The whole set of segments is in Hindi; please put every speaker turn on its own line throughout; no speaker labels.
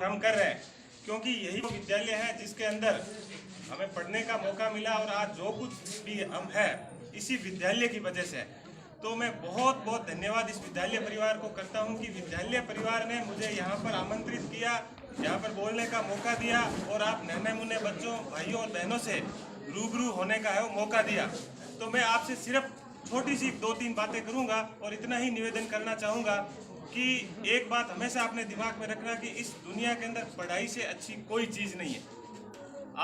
और हम कर रहे हैं, क्योंकि यही वो विद्यालय है जिसके अंदर हमें पढ़ने का मौका मिला और आज जो कुछ भी हम है इसी विद्यालय की वजह से। तो मैं बहुत बहुत धन्यवाद इस विद्यालय परिवार को करता हूं कि विद्यालय परिवार ने मुझे यहाँ पर आमंत्रित किया, यहाँ पर बोलने का मौका दिया और आप नन्हे मुन्ने बच्चों, भाइयों और बहनों से रूबरू होने का है वो मौका दिया। तो मैं आपसे सिर्फ छोटी सी 2-3 बातें करूँगा और इतना ही निवेदन करना चाहूँगा कि एक बात हमेशा अपने दिमाग में रखना कि इस दुनिया के अंदर पढ़ाई से अच्छी कोई चीज़ नहीं है।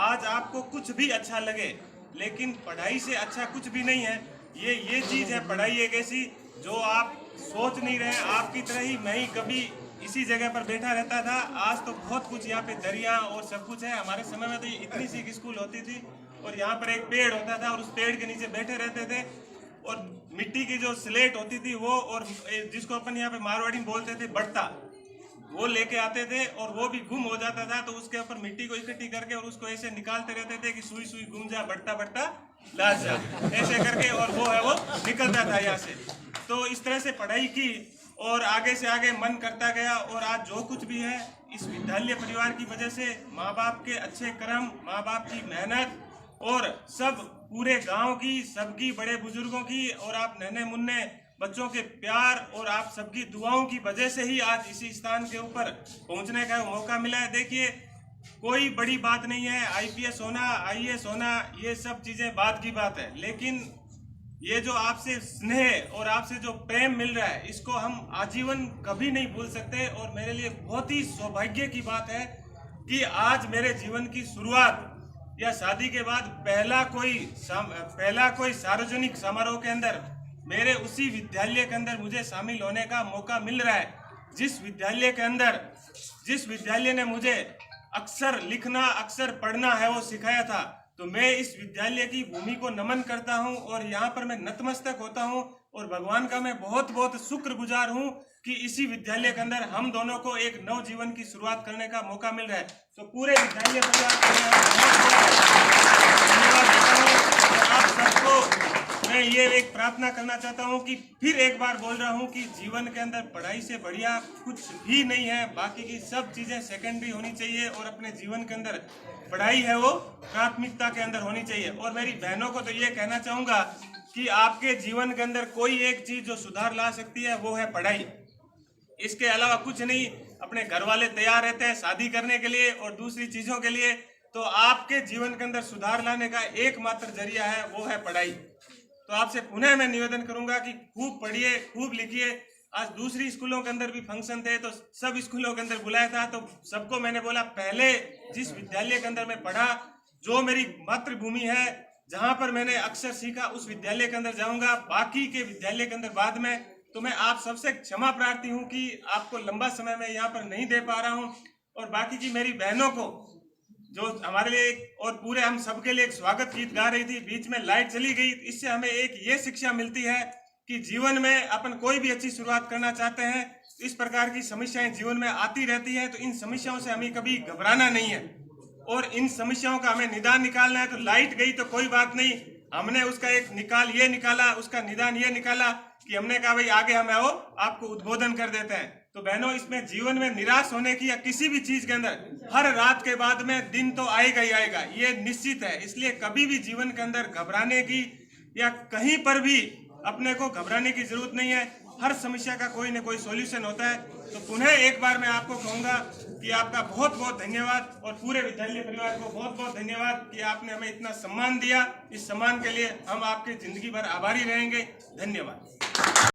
आज आपको कुछ भी अच्छा लगे लेकिन पढ़ाई से अच्छा कुछ भी नहीं है। ये चीज़ है, पढ़ाई एक ऐसी जो आप सोच नहीं रहे। आपकी तरह ही मैं ही कभी इसी जगह पर बैठा रहता था। आज तो बहुत कुछ यहाँ पे दरिया और सब कुछ है। हमारे समय में तो ये इतनी सी स्कूल होती थी और यहाँ पर एक पेड़ होता था और उस पेड़ के नीचे बैठे रहते थे और मिट्टी की जो स्लेट होती थी वो, और जिसको अपन यहाँ पे मारवाड़ी में बोलते थे बट्टा, वो लेके आते थे और वो भी गुम हो जाता था। तो उसके ऊपर मिट्टी को इकट्ठी करके और उसको ऐसे निकालते रहते थे कि सुई सुई गुम जा, बट्टा बट्टा ला जा, ऐसे करके, और वो है वो निकलता था यहाँ से। तो इस तरह से पढ़ाई की और आगे से आगे मन करता गया और आज जो कुछ भी है इस विद्यालय परिवार की वजह से, माँ बाप के अच्छे कर्म, माँ बाप की मेहनत और सब पूरे गांव की, सबकी, बड़े बुजुर्गों की और आप नन्हे मुन्ने बच्चों के प्यार और आप सबकी दुआओं की वजह से ही आज इसी स्थान के ऊपर पहुंचने का मौका मिला है। देखिए, कोई बड़ी बात नहीं है, आईपीएस होना, आईएएस होना, ये सब चीजें बाद की बात है, लेकिन ये जो आपसे स्नेह और आपसे जो प्रेम मिल रहा है इसको हम आजीवन कभी नहीं भूल सकते। और मेरे लिए बहुत ही सौभाग्य की बात है कि आज मेरे जीवन की शुरुआत या शादी के बाद पहला कोई सार्वजनिक समारोह के अंदर मेरे उसी विद्यालय के अंदर मुझे शामिल होने का मौका मिल रहा है। जिस विद्यालय ने मुझे अक्षर लिखना, अक्षर पढ़ना है वो सिखाया था, तो मैं इस विद्यालय की भूमि को नमन करता हूं और यहाँ पर मैं नतमस्तक होता हूं और भगवान का मैं बहुत बहुत शुक्रगुजार हूं कि इसी विद्यालय के अंदर हम दोनों को एक नव जीवन की शुरुआत करने का मौका मिल रहा है। तो पूरे विद्यालय परिवार को धन्यवाद देता हूँ और आप सबको मैं ये एक प्रार्थना करना चाहता हूँ कि फिर एक बार बोल रहा हूँ कि जीवन के अंदर पढ़ाई से बढ़िया कुछ भी नहीं है। बाकी की सब चीजें सेकेंडरी होनी चाहिए और अपने जीवन के अंदर पढ़ाई है वो प्राथमिकता के अंदर होनी चाहिए। और मेरी बहनों को तो ये कहना चाहूंगा कि आपके जीवन के अंदर कोई एक चीज जो सुधार ला सकती है वो है पढ़ाई। इसके अलावा कुछ नहीं। अपने घर वाले तैयार रहते हैं शादी करने के लिए और दूसरी चीजों के लिए, तो आपके जीवन के अंदर सुधार लाने का एकमात्र जरिया है वो है पढ़ाई। तो आपसे पुनः मैं निवेदन करूंगा कि खूब पढ़िए, खूब लिखिए। आज दूसरी स्कूलों के अंदर भी फंक्शन थे तो सब स्कूलों के अंदर बुलाया था, तो सबको मैंने बोला पहले जिस विद्यालय के अंदर मैं पढ़ा, जो मेरी मातृभूमि है, जहां पर मैंने अक्षर सीखा, उस विद्यालय के अंदर जाऊंगा। बाकी के विद्यालय के अंदर बाद में। तो मैं आप सबसे क्षमा प्रार्थी हूं कि आपको लंबा समय में यहाँ पर नहीं दे पा रहा हूं। और बाकी की मेरी बहनों को जो हमारे लिए और पूरे हम सबके लिए एक स्वागत गीत गा रही थी, बीच में लाइट चली गई। इससे हमें एक ये शिक्षा मिलती है कि जीवन में अपन कोई भी अच्छी शुरुआत करना चाहते हैं, इस प्रकार की समस्याएं जीवन में आती रहती है, तो इन समस्याओं से हमें कभी घबराना नहीं है और इन समस्याओं का हमें निदान निकालना है। तो लाइट गई तो कोई बात नहीं, हमने उसका एक ये निकाला, उसका निदान ये निकाला कि हमने कहा भाई आगे हम आओ, आपको उद्बोधन कर देते हैं। तो बहनों, इसमें जीवन में निराश होने की या किसी भी चीज के अंदर हर रात के बाद में दिन तो आएगा ही आएगा, ये निश्चित है। इसलिए कभी भी जीवन के अंदर घबराने की या कहीं पर भी अपने को घबराने की जरूरत नहीं है। हर समस्या का कोई न कोई सॉल्यूशन होता है। तो पुनः एक बार मैं आपको कहूंगा कि आपका बहुत बहुत धन्यवाद और पूरे विद्यालय परिवार को बहुत बहुत धन्यवाद कि आपने हमें इतना सम्मान दिया। इस सम्मान के लिए हम आपके जिंदगी भर आभारी रहेंगे। धन्यवाद।